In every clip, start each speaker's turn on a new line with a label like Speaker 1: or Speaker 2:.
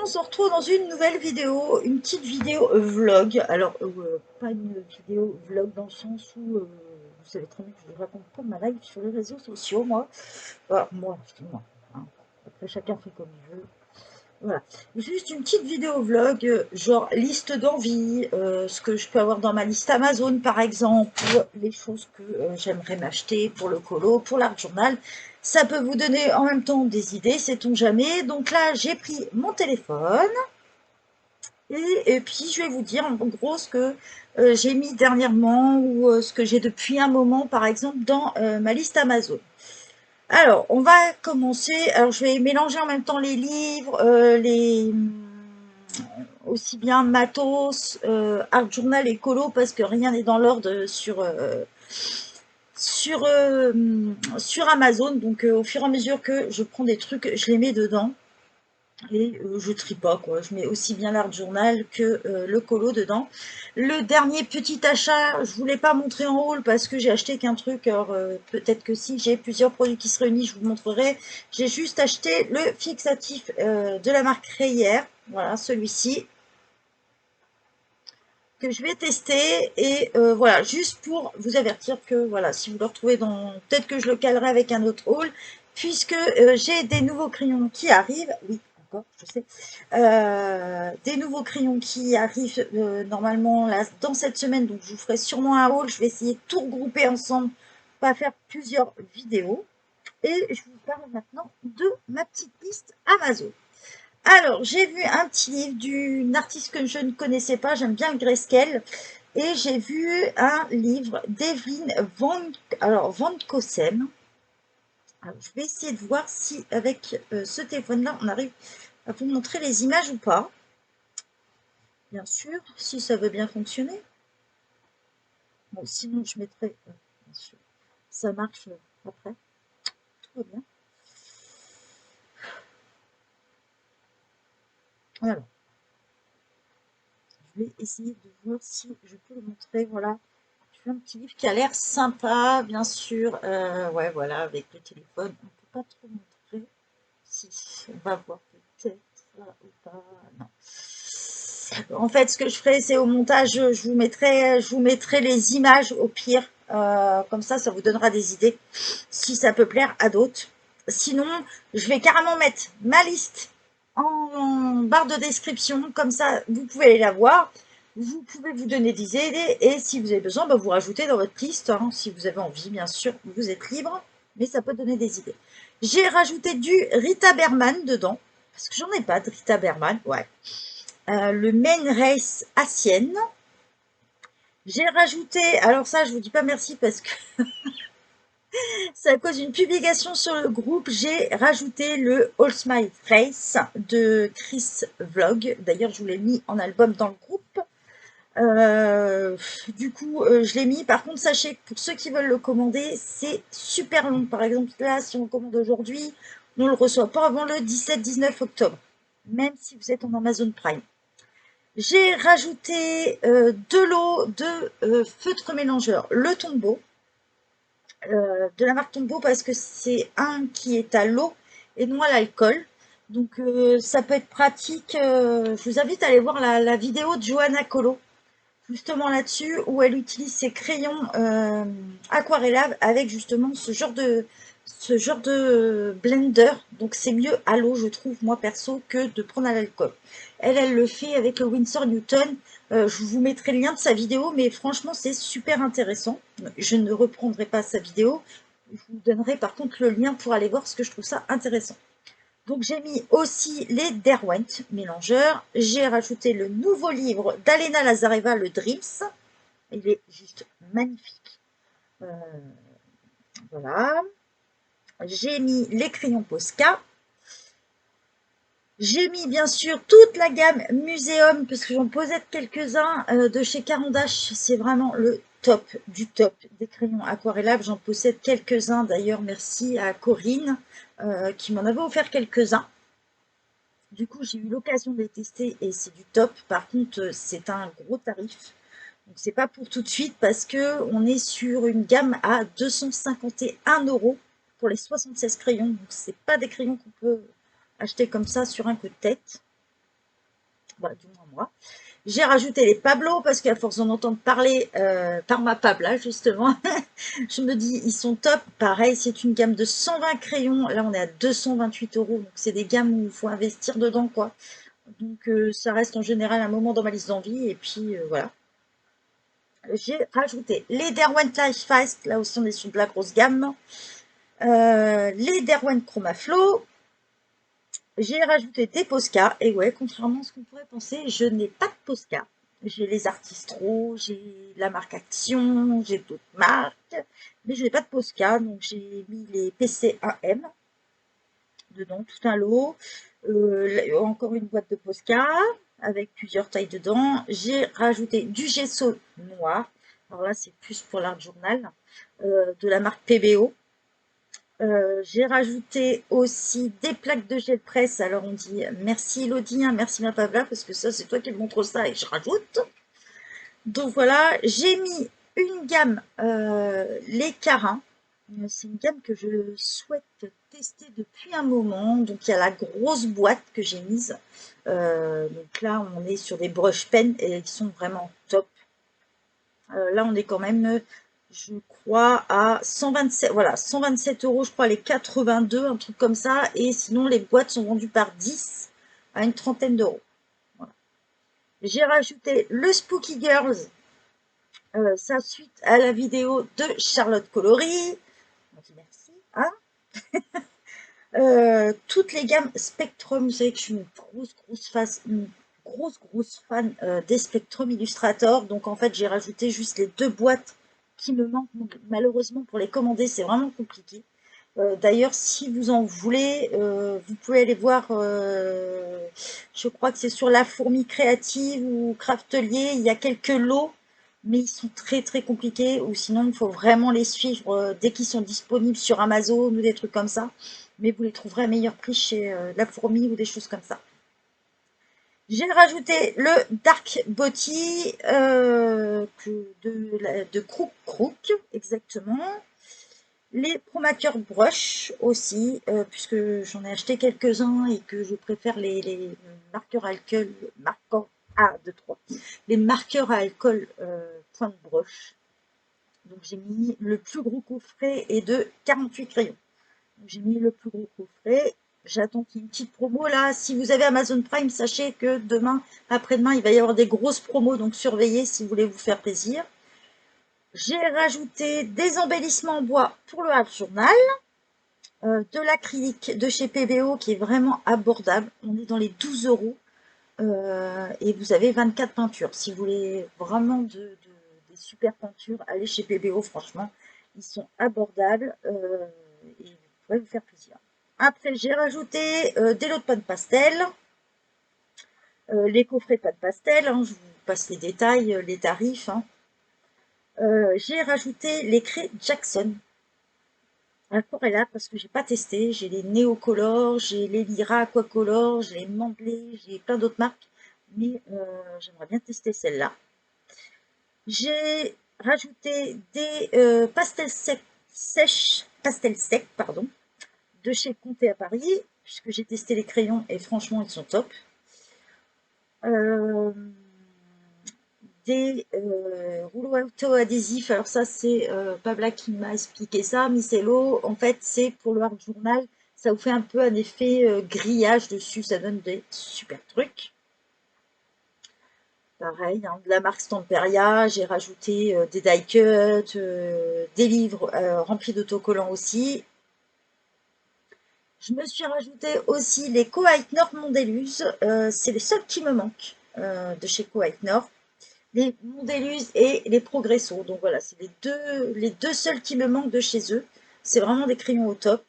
Speaker 1: se retrouve dans une nouvelle vidéo, une petite vidéo vlog. Alors, pas une vidéo vlog dans le sens où, vous savez très bien que je raconte pas ma life sur les réseaux sociaux, moi. Enfin, moi, je dis moi, hein. Après, chacun fait comme il veut. Voilà. Juste une petite vidéo vlog, genre liste d'envie, ce que je peux avoir dans ma liste Amazon, par exemple, les choses que j'aimerais m'acheter pour le colo, pour l'art journal. Ça peut vous donner en même temps des idées, sait-on jamais. Donc là, j'ai pris mon téléphone et puis je vais vous dire en gros ce que j'ai mis dernièrement ou ce que j'ai depuis un moment, par exemple, dans ma liste Amazon. Alors, on va commencer. Alors, je vais mélanger en même temps les livres, aussi bien matos, art journal et colo, parce que rien n'est dans l'ordre sur, euh, sur Amazon. Donc, au fur et à mesure que je prends des trucs, je les mets dedans. Et je trie pas, quoi. Je mets aussi bien l'art journal que le colo dedans. Le dernier petit achat, je voulais pas montrer en haul parce que j'ai acheté qu'un truc. Alors peut-être que si j'ai plusieurs produits qui se réunissent, je vous montrerai. J'ai juste acheté le fixatif de la marque Rayer. Voilà, celui-ci que je vais tester. Et voilà, juste pour vous avertir que voilà, si vous le retrouvez dans... Peut-être que je le calerai avec un autre haul, puisque j'ai des nouveaux crayons qui arrivent. Oui, encore, je sais. Des nouveaux crayons qui arrivent normalement là, dans cette semaine. Donc, je vous ferai sûrement un haul. Je vais essayer de tout regrouper ensemble, pas faire plusieurs vidéos. Et je vous parle maintenant de ma petite liste Amazon. Alors, j'ai vu un petit livre d'une artiste que je ne connaissais pas, j'aime bien Grayscale, et j'ai vu un livre d'Evelyn Van Kossem. Alors, je vais essayer de voir si avec ce téléphone-là, on arrive à vous montrer les images ou pas. Bien sûr, si ça veut bien fonctionner. Bon, sinon, je mettrai, bien sûr, ça marche après, tout va bien. Alors, je vais essayer de voir si je peux le montrer, voilà. Je fais un petit livre qui a l'air sympa, bien sûr. Ouais, voilà, avec le téléphone, on ne peut pas trop montrer. Si, on va voir peut-être ça ou pas. Non. En fait, ce que je ferai, c'est au montage, je vous mettrai les images au pire. Comme ça vous donnera des idées si ça peut plaire à d'autres. Sinon, je vais carrément mettre ma liste en barre de description. Comme ça, vous pouvez aller la voir. Vous pouvez vous donner des idées et si vous avez besoin, bah, vous rajoutez dans votre liste. Hein, si vous avez envie, bien sûr, vous êtes libre, mais ça peut donner des idées. J'ai rajouté du Rita Berman dedans, parce que j'en ai pas de Rita Berman, ouais. Le Main Race à Sienne. J'ai rajouté, alors ça je vous dis pas merci parce que c'est à cause d'une publication sur le groupe, j'ai rajouté le All Smile Race de Chris Vlog. D'ailleurs je vous l'ai mis en album dans le groupe. Du coup je l'ai mis. Par contre sachez que pour ceux qui veulent le commander, c'est super long. Par exemple là, si on le commande aujourd'hui, on ne le reçoit pas avant le 17-19 octobre, même si vous êtes en Amazon Prime. J'ai rajouté de l'eau de feutre mélangeur, le Tombow, de la marque Tombow, parce que c'est un qui est à l'eau et non à l'alcool. Donc ça peut être pratique. Je vous invite à aller voir la vidéo de Johanna Colo, justement là-dessus, où elle utilise ses crayons aquarellables avec justement ce genre de blender. Donc c'est mieux à l'eau, je trouve, moi perso, que de prendre à l'alcool. Elle le fait avec le Winsor Newton. Je vous mettrai le lien de sa vidéo, mais franchement, c'est super intéressant. Je ne reprendrai pas sa vidéo. Je vous donnerai par contre le lien pour aller voir, parce que je trouve ça intéressant. Donc j'ai mis aussi les Derwent mélangeurs. J'ai rajouté le nouveau livre d'Alena Lazareva, le Dreams. Il est juste magnifique. Voilà. J'ai mis les crayons Posca. J'ai mis bien sûr toute la gamme Muséum, parce que j'en possède quelques-uns de chez Caran d'Ache. C'est vraiment le top du top des crayons aquarellables. J'en possède quelques-uns d'ailleurs. Merci à Corinne qui m'en avait offert quelques-uns. Du coup, j'ai eu l'occasion de les tester et c'est du top. Par contre, c'est un gros tarif. Donc, c'est pas pour tout de suite parce que on est sur une gamme à 251 € pour les 76 crayons. Donc, c'est pas des crayons qu'on peut acheter comme ça sur un coup de tête. bah, du moins moi. J'ai rajouté les Pablo parce qu'à force d'en entendre parler par ma Pabla justement, je me dis ils sont top. Pareil, c'est une gamme de 120 crayons. Là, on est à 228 €. Donc, c'est des gammes où il faut investir dedans, quoi. Donc, ça reste en général un moment dans ma liste d'envie. Et puis, voilà. J'ai rajouté les Derwent Life Fast. Là aussi, on est sur de la grosse gamme. Les Derwent Chromaflow. J'ai rajouté des Posca. Et ouais, contrairement à ce qu'on pourrait penser, je n'ai pas de Posca. J'ai les Artistro, j'ai la marque Action, j'ai d'autres marques, mais je n'ai pas de Posca, donc j'ai mis les PC1M dedans, tout un lot. Encore une boîte de Posca avec plusieurs tailles dedans. J'ai rajouté du gesso noir. Alors là, c'est plus pour l'art journal, de la marque PBO. J'ai rajouté aussi des plaques de jet de presse. Alors on dit merci Elodie, hein, merci ma Pavla, parce que ça c'est toi qui me montre ça et je rajoute. Donc voilà, j'ai mis une gamme, les Carins. C'est une gamme que je souhaite tester depuis un moment. Donc il y a la grosse boîte que j'ai mise. Donc là on est sur des brush pens et ils sont vraiment top. Là on est quand même, je crois, à 127, voilà, 127 €, je crois, les 82, un truc comme ça. Et sinon les boîtes sont vendues par 10 à une trentaine d'euros. Voilà. J'ai rajouté le Spooky Girls. Ça suite à la vidéo de Charlotte Colory. On dit merci. Hein, toutes les gammes Spectrum, vous savez que je suis une grosse fan des Spectrum Illustrator. Donc en fait, j'ai rajouté juste les 2 boîtes qui me manquent. Donc, malheureusement, pour les commander, c'est vraiment compliqué. D'ailleurs, si vous en voulez, vous pouvez aller voir, je crois que c'est sur La Fourmi Créative ou Craftelier, il y a quelques lots, mais ils sont très très compliqués, ou sinon il faut vraiment les suivre dès qu'ils sont disponibles sur Amazon ou des trucs comme ça, mais vous les trouverez à meilleur prix chez La Fourmi ou des choses comme ça. J'ai rajouté le Dark Body de Crook Crook, exactement. Les Promaker Brush aussi, puisque j'en ai acheté quelques-uns et que je préfère les marqueurs à alcool, les marqueurs à alcool point de brush. Donc j'ai mis le plus gros coffret est de 48 crayons. J'ai mis le plus gros coffret. J'attends qu'il y ait une petite promo là. Si vous avez Amazon Prime, sachez que demain, après-demain, il va y avoir des grosses promos, donc surveillez si vous voulez vous faire plaisir. J'ai rajouté des embellissements en bois pour le Half Journal. De l'acrylique de chez PBO qui est vraiment abordable. On est dans les 12 € et vous avez 24 peintures. Si vous voulez vraiment des super peintures, allez chez PBO, franchement, ils sont abordables et vous pourrez vous faire plaisir. Après, j'ai rajouté des lots de pâte pastel, les coffrets de pâte pastel, hein, je vous passe les détails, les tarifs. Hein. J'ai rajouté les craies Jackson. Aquarella parce que j'ai pas testé. J'ai les Néocolor, j'ai les Lyra Aquacolor, j'ai les Mandelé, j'ai plein d'autres marques. Mais j'aimerais bien tester celle-là. J'ai rajouté des pastels secs, pardon, de chez Conté à Paris, puisque j'ai testé les crayons et franchement ils sont top. Des rouleaux auto-adhésifs. Alors ça, c'est Pabla qui m'a expliqué ça. Micello, en fait, c'est pour le hard journal. Ça vous fait un peu un effet grillage dessus. Ça donne des super trucs. Pareil, hein, de la marque Stamperia. J'ai rajouté des die cuts, des livres remplis d'autocollants aussi. Je me suis rajouté aussi les Coheitner Mondeluz. C'est les seuls qui me manquent de chez Coheitner. Les Mondeluz et les Progresso. Donc voilà, c'est les deux seuls qui me manquent de chez eux. C'est vraiment des crayons au top.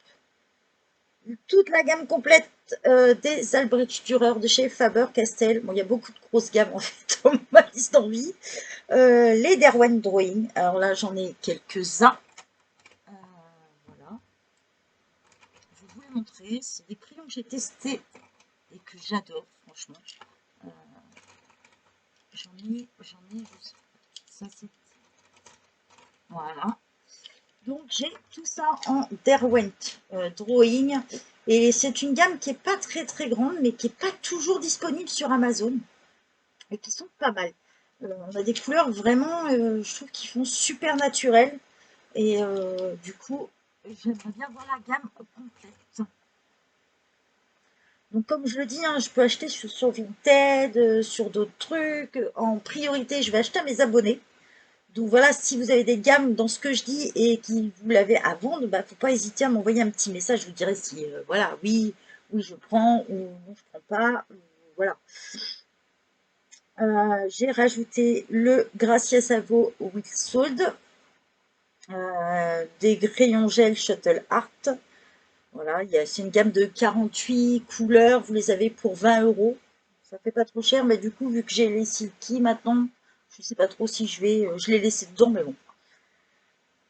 Speaker 1: Toute la gamme complète des Albrecht Dürer de chez Faber-Castell. Bon, il y a beaucoup de grosses gammes en fait dans ma liste d'envie. Les Derwent Drawing. Alors là, j'en ai quelques-uns. Voilà. Je vais vous les montrer. C'est des crayons que j'ai testés et que j'adore, franchement. J'en ai, ça c'est... Voilà. Donc j'ai tout ça en Derwent Drawing et c'est une gamme qui est pas très très grande mais qui est pas toujours disponible sur Amazon. et qui sont pas mal. On a des couleurs vraiment, je trouve, qui font super naturelles. Et du coup, j'aimerais bien voir la gamme complète. Donc comme je le dis, hein, je peux acheter sur Vinted, sur d'autres trucs. En priorité, je vais acheter à mes abonnés. Donc voilà, si vous avez des gammes dans ce que je dis et que vous l'avez à vendre, bah, faut pas hésiter à m'envoyer un petit message. Je vous dirai si, voilà, oui, oui, je prends ou non, je prends pas. Voilà. J'ai rajouté le Gracia Savo with Sold, des crayons gel Shuttle Art. Voilà, c'est une gamme de 48 couleurs. Vous les avez pour 20 euros. Ça fait pas trop cher, mais du coup, vu que j'ai les Silky maintenant, je sais pas trop si je vais. Je l'ai laissé dedans, mais bon.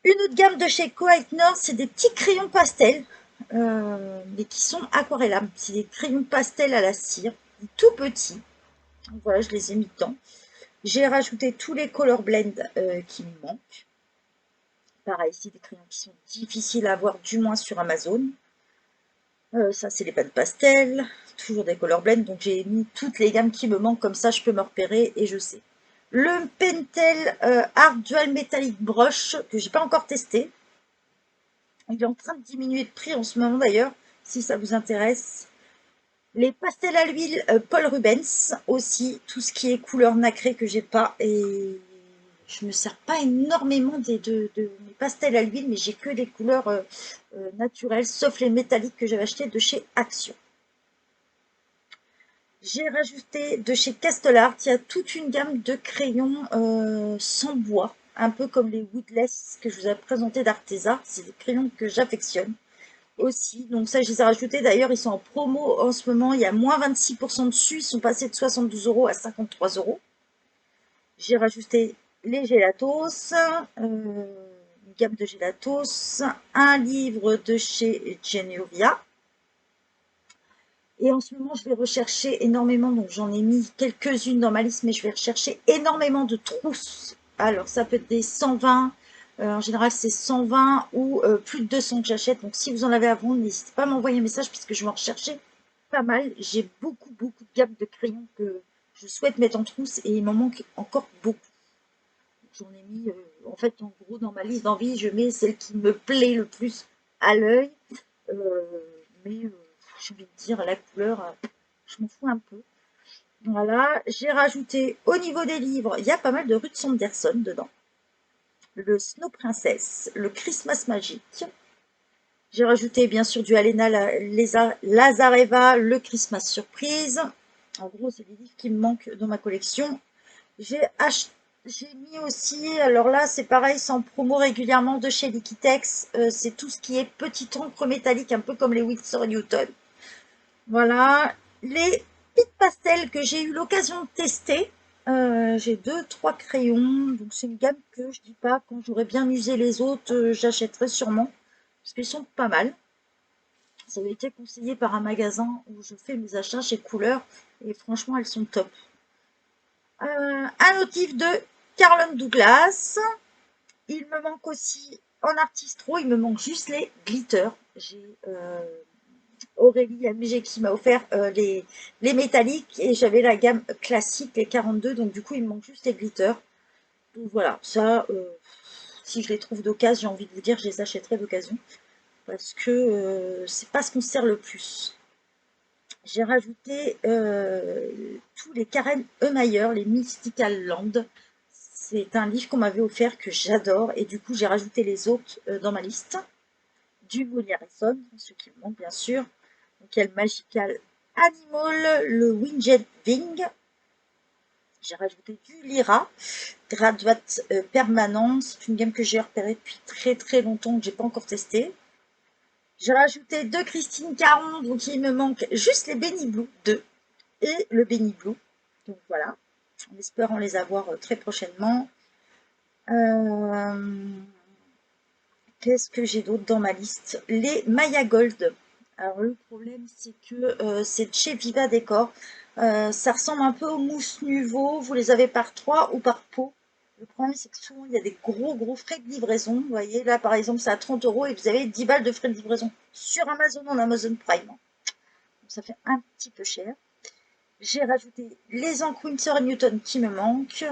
Speaker 1: Une autre gamme de chez Coac Nord, c'est des petits crayons pastels, mais qui sont aquarellables. C'est des crayons pastels à la cire, tout petits. Donc voilà, je les ai mis dedans. J'ai rajouté tous les color blends qui me manquent. Pareil, c'est des crayons qui sont difficiles à avoir, du moins sur Amazon. Ça, c'est les pâtes pastel, toujours des color blends. Donc j'ai mis toutes les gammes qui me manquent, comme ça je peux me repérer et je sais. Le Pentel Art Dual Metallic Brush, que j'ai pas encore testé. Il est en train de diminuer de prix en ce moment d'ailleurs, si ça vous intéresse. Les pastels à l'huile Paul Rubens aussi, tout ce qui est couleur nacrée que j'ai pas, et je me sers pas énormément de mes pastels à l'huile, mais j'ai que des couleurs naturelles, sauf les métalliques que j'avais acheté de chez Action. J'ai rajouté de chez Castellart, il y a toute une gamme de crayons sans bois, un peu comme les Woodless que je vous ai présenté d'Arteza. C'est des crayons que j'affectionne aussi. Donc ça, je les ai rajoutés. D'ailleurs, ils sont en promo en ce moment. Il y a moins 26% dessus. Ils sont passés de 72 euros à 53 euros. J'ai rajouté les gélatos, une gamme de gélatos, un livre de chez Genovia. Et en ce moment, je vais rechercher énormément, donc j'en ai mis quelques-unes dans ma liste, mais je vais rechercher énormément de trousses. Alors, ça peut être des 120, en général, c'est 120 ou plus de 200 que j'achète. Donc, si vous en avez à vendre, n'hésitez pas à m'envoyer un message puisque je vais en rechercher pas mal. J'ai beaucoup, beaucoup de gammes de crayons que je souhaite mettre en trousse et il m'en manque encore beaucoup. J'en ai mis, en fait, en gros, dans ma liste d'envie, je mets celle qui me plaît le plus à l'œil. Euh, mais j'ai envie de dire, la couleur, je m'en fous un peu. Voilà, j'ai rajouté au niveau des livres, il y a pas mal de Ruth Sanderson dedans. Le Snow Princess, le Christmas Magic. J'ai rajouté bien sûr du Alena Lazareva, le Christmas Surprise. En gros, c'est des livres qui me manquent dans ma collection. J'ai mis aussi, alors là c'est pareil, c'est en promo régulièrement de chez Liquitex. C'est tout ce qui est petite encre métallique, un peu comme les Winsor Newton. Voilà, les petites pastels que j'ai eu l'occasion de tester. J'ai 2-3 crayons, donc c'est une gamme que je dis pas, quand j'aurais bien usé les autres, j'achèterai sûrement, parce qu'ils sont pas mal. Ça avait été conseillé par un magasin où je fais mes achats chez Couleur, et franchement elles sont top. Un autre livre de Carlton Douglas. Il me manque aussi, en artistro, il me manque juste les glitters. J'ai Aurélie MG qui m'a offert les métalliques et j'avais la gamme classique, les 42, donc du coup il me manque juste les glitters. Donc voilà, ça, si je les trouve d'occasion, j'ai envie de vous dire, je les achèterai d'occasion parce que c'est pas ce qu'on sert le plus. J'ai rajouté tous les Karen Emayer, les Mystical Land. C'est un livre qu'on m'avait offert que j'adore et du coup j'ai rajouté les autres dans ma liste. Du Willie Harrison, ce qui me manque bien sûr. Donc il y a le Magical Animal, le Winged Wing. J'ai rajouté du Lyra, Graduate Permanent. C'est une gamme que j'ai repérée depuis très très longtemps que j'ai pas encore testé. J'ai rajouté deux Christine Caron, donc il me manque juste les Benny Blue 2 et le Benny Blue. Donc voilà, en espérant les avoir très prochainement. Qu'est-ce que j'ai d'autre dans ma liste? Les Maya Gold. Alors le problème c'est que c'est de chez Viva Décor. Ça ressemble un peu aux mousses Nuvo. Vous les avez par 3 ou par pot. Le problème c'est que souvent il y a des gros frais de livraison. Vous voyez là par exemple c'est à 30 euros et vous avez 10 balles de frais de livraison sur Amazon en Amazon Prime. Donc ça fait un petit peu cher. J'ai rajouté les encres Winsor & Newton qui me manquent.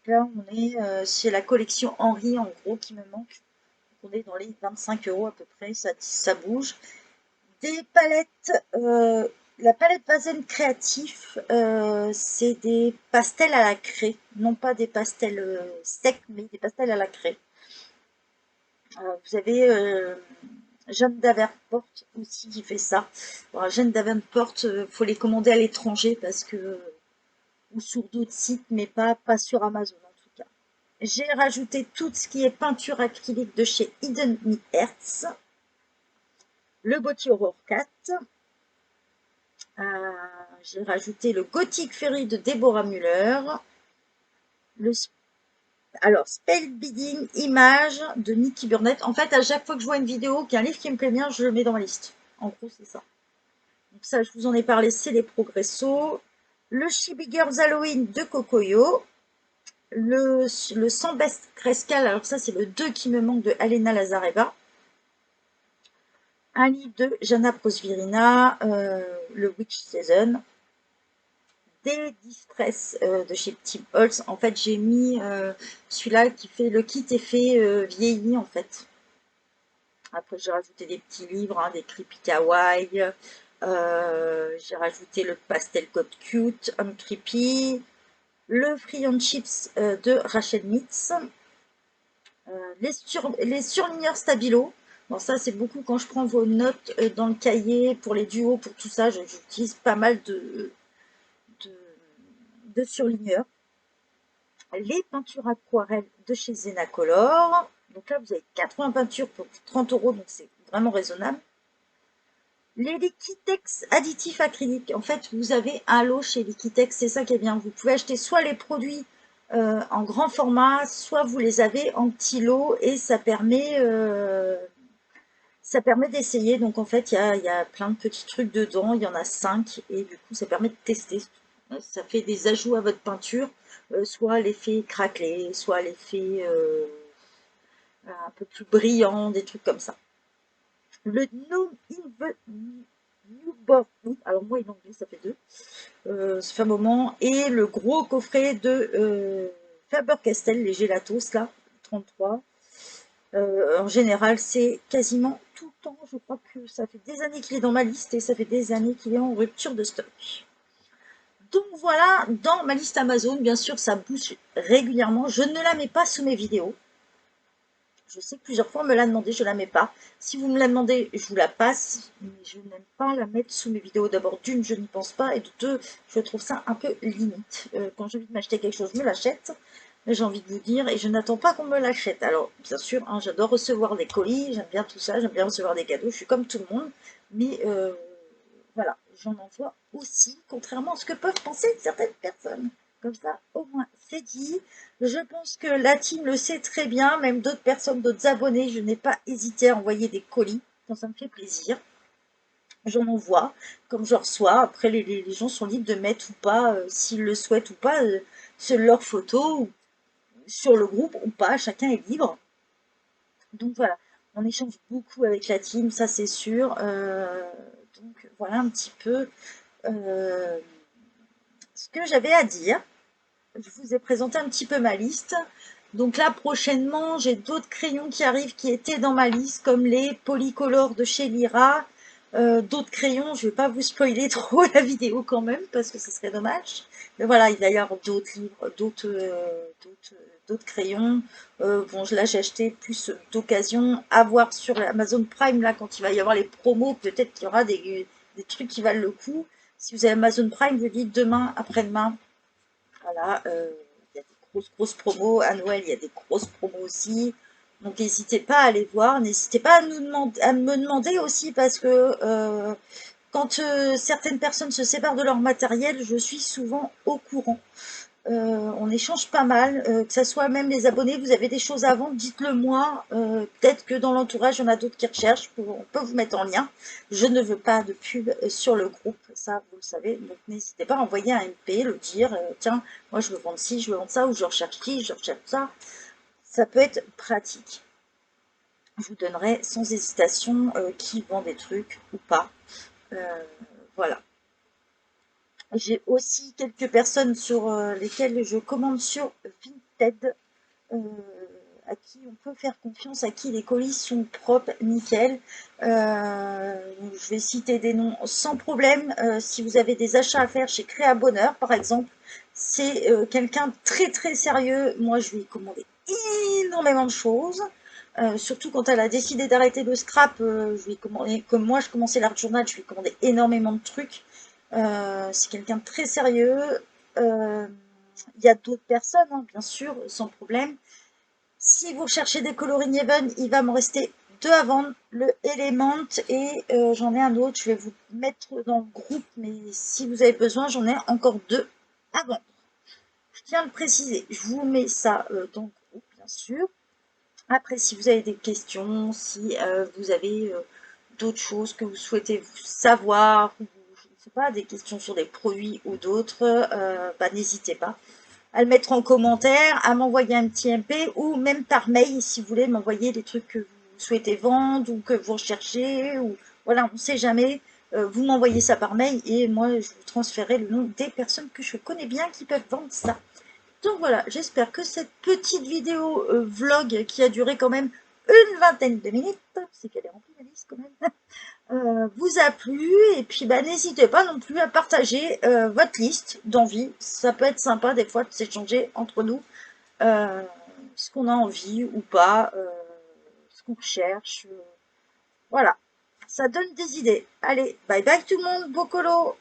Speaker 1: Là, on est chez la collection Henry, en gros, qui me manque. On est dans les 25 € à peu près, ça bouge. Des palettes, la palette Vazen Créatif, c'est des pastels à la craie, non pas des pastels secs, mais des pastels à la craie. Vous avez Jeanne Davenport aussi qui fait ça. Bon, Jeanne Davenport, faut les commander à l'étranger parce que ou sur d'autres sites, mais pas sur Amazon en tout cas. J'ai rajouté tout ce qui est peinture acrylique de chez Hidden Me Hertz, le Body Horror 4. J'ai rajouté le Gothic Fairy de Deborah Muller. Le, alors, Spellbinding Image de Nikki Burnett. En fait, à chaque fois que je vois une vidéo qui a un livre qui me plaît bien, je le mets dans ma liste. En gros, c'est ça. Donc ça, je vous en ai parlé, c'est les Progresso. Le Chibi Girls Halloween de Cocoyo. Le 100 Best Crescal, alors ça, c'est le 2 qui me manque de Alena Lazareva. Un livre de Jana Prosvirina, le Witch Season. Des Distress de chez Tim Holtz. En fait, j'ai mis celui-là qui fait le kit effet vieilli en fait. Après, j'ai rajouté des petits livres, hein, des Creepy Kawaii. J'ai rajouté le Pastel God Cute, un Creepy. Le Free on Chips de Rachel Mitz. Les surligneurs Stabilo. Bon, ça, c'est beaucoup quand je prends vos notes dans le cahier pour les duos, pour tout ça. J'utilise pas mal de surligneurs. Les peintures aquarelles de chez Zenacolor. Donc là, vous avez 80 peintures pour 30 €, donc c'est vraiment raisonnable. Les Liquitex additifs acryliques. En fait, vous avez un lot chez Liquitex, c'est ça qui est bien. Vous pouvez acheter soit les produits en grand format, soit vous les avez en petits lots et ça permet d'essayer. Donc en fait, il y a plein de petits trucs dedans, il y en a 5 et du coup, ça permet de tester. Ça fait des ajouts à votre peinture, soit l'effet craquelé, soit l'effet un peu plus brillant, des trucs comme ça. Le No Newborn, alors moi en anglais ça fait deux, ça fait un moment, et le gros coffret de Faber-Castell, les gelatos là, 33. En général, c'est quasiment tout le temps. Je crois que ça fait des années qu'il est dans ma liste et ça fait des années qu'il est en rupture de stock. Donc voilà, dans ma liste Amazon, bien sûr, ça bouge régulièrement. Je ne la mets pas sous mes vidéos. Je sais que plusieurs fois on me l'a demandé, je ne la mets pas. Si vous me la demandez, je vous la passe, mais je n'aime pas la mettre sous mes vidéos. D'abord, d'une, je n'y pense pas, et de deux, je trouve ça un peu limite. Quand j'ai envie de m'acheter quelque chose, je me l'achète. Mais j'ai envie de vous dire, et je n'attends pas qu'on me l'achète. Alors, bien sûr, hein, j'adore recevoir des colis, j'aime bien tout ça, j'aime bien recevoir des cadeaux, je suis comme tout le monde. Mais voilà, j'en envoie aussi, contrairement à ce que peuvent penser certaines personnes. Comme ça, au moins, c'est dit. Je pense que la team le sait très bien, même d'autres personnes, d'autres abonnés. Je n'ai pas hésité à envoyer des colis quand ça me fait plaisir. J'en envoie comme je reçois. Après, les gens sont libres de mettre ou pas, s'ils le souhaitent ou pas, sur leur photo, ou sur le groupe ou pas. Chacun est libre. Donc voilà, on échange beaucoup avec la team, ça c'est sûr. Donc voilà un petit peu ce que j'avais à dire. Je vous ai présenté un petit peu ma liste. Donc là, prochainement, j'ai d'autres crayons qui arrivent qui étaient dans ma liste, comme les Polycolor de chez Lyra. D'autres crayons, je ne vais pas vous spoiler trop la vidéo quand même, parce que ce serait dommage. Mais voilà, il va y avoir d'autres livres, d'autres crayons. Bon, là, j'ai acheté plus d'occasion. À voir sur Amazon Prime, là, quand il va y avoir les promos, peut-être qu'il y aura des trucs qui valent le coup. Si vous avez Amazon Prime, je dis demain, après-demain, voilà, il y a des grosses promos. À Noël, il y a des grosses promos aussi. Donc n'hésitez pas à aller voir. N'hésitez pas à me demander aussi parce que quand certaines personnes se séparent de leur matériel, je suis souvent au courant. On échange pas mal, que ce soit même les abonnés, vous avez des choses à vendre, dites-le moi. Peut-être que dans l'entourage, il y en a d'autres qui recherchent, on peut vous mettre en lien. Je ne veux pas de pub sur le groupe, ça vous le savez, donc n'hésitez pas à envoyer un MP, le dire, tiens, moi je veux vendre ci, je veux vendre ça, ou je recherche ci, je recherche ça. Ça peut être pratique. Je vous donnerai sans hésitation qui vend des trucs ou pas. Voilà. J'ai aussi quelques personnes sur lesquelles je commande sur Vinted, à qui on peut faire confiance, à qui les colis sont propres, nickel. Je vais citer des noms sans problème. Si vous avez des achats à faire chez Créa Bonheur, par exemple, c'est quelqu'un de très très sérieux. Moi, je lui ai commandé énormément de choses. Surtout quand elle a décidé d'arrêter le scrap, je lui ai commandé, comme moi je commençais l'art journal, je lui ai commandé énormément de trucs. C'est quelqu'un de très sérieux. Il y a d'autres personnes, hein, bien sûr, sans problème. Si vous cherchez des coloring even, il va me rester deux à vendre, le Element et j'en ai un autre, je vais vous mettre dans le groupe, mais si vous avez besoin, j'en ai encore deux à vendre. Je tiens à le préciser, je vous mets ça dans le groupe, bien sûr. Après, si vous avez des questions, si vous avez d'autres choses que vous souhaitez savoir, ou je ne sais pas, des questions sur des produits ou d'autres, bah, n'hésitez pas à le mettre en commentaire, à m'envoyer un petit MP ou même par mail si vous voulez m'envoyer les trucs que vous souhaitez vendre ou que vous recherchez. Ou voilà, on ne sait jamais. Vous m'envoyez ça par mail et moi je vous transférerai le nom des personnes que je connais bien qui peuvent vendre ça. Donc voilà, j'espère que cette petite vidéo vlog qui a duré quand même une vingtaine de minutes, c'est qu'elle est remplie la liste quand même, vous a plu. Et puis bah, n'hésitez pas non plus à partager votre liste d'envie. Ça peut être sympa des fois de s'échanger entre nous euh, ce qu'on a envie ou pas, ce qu'on cherche. Voilà, ça donne des idées. Allez, bye bye tout le monde, Bocolo!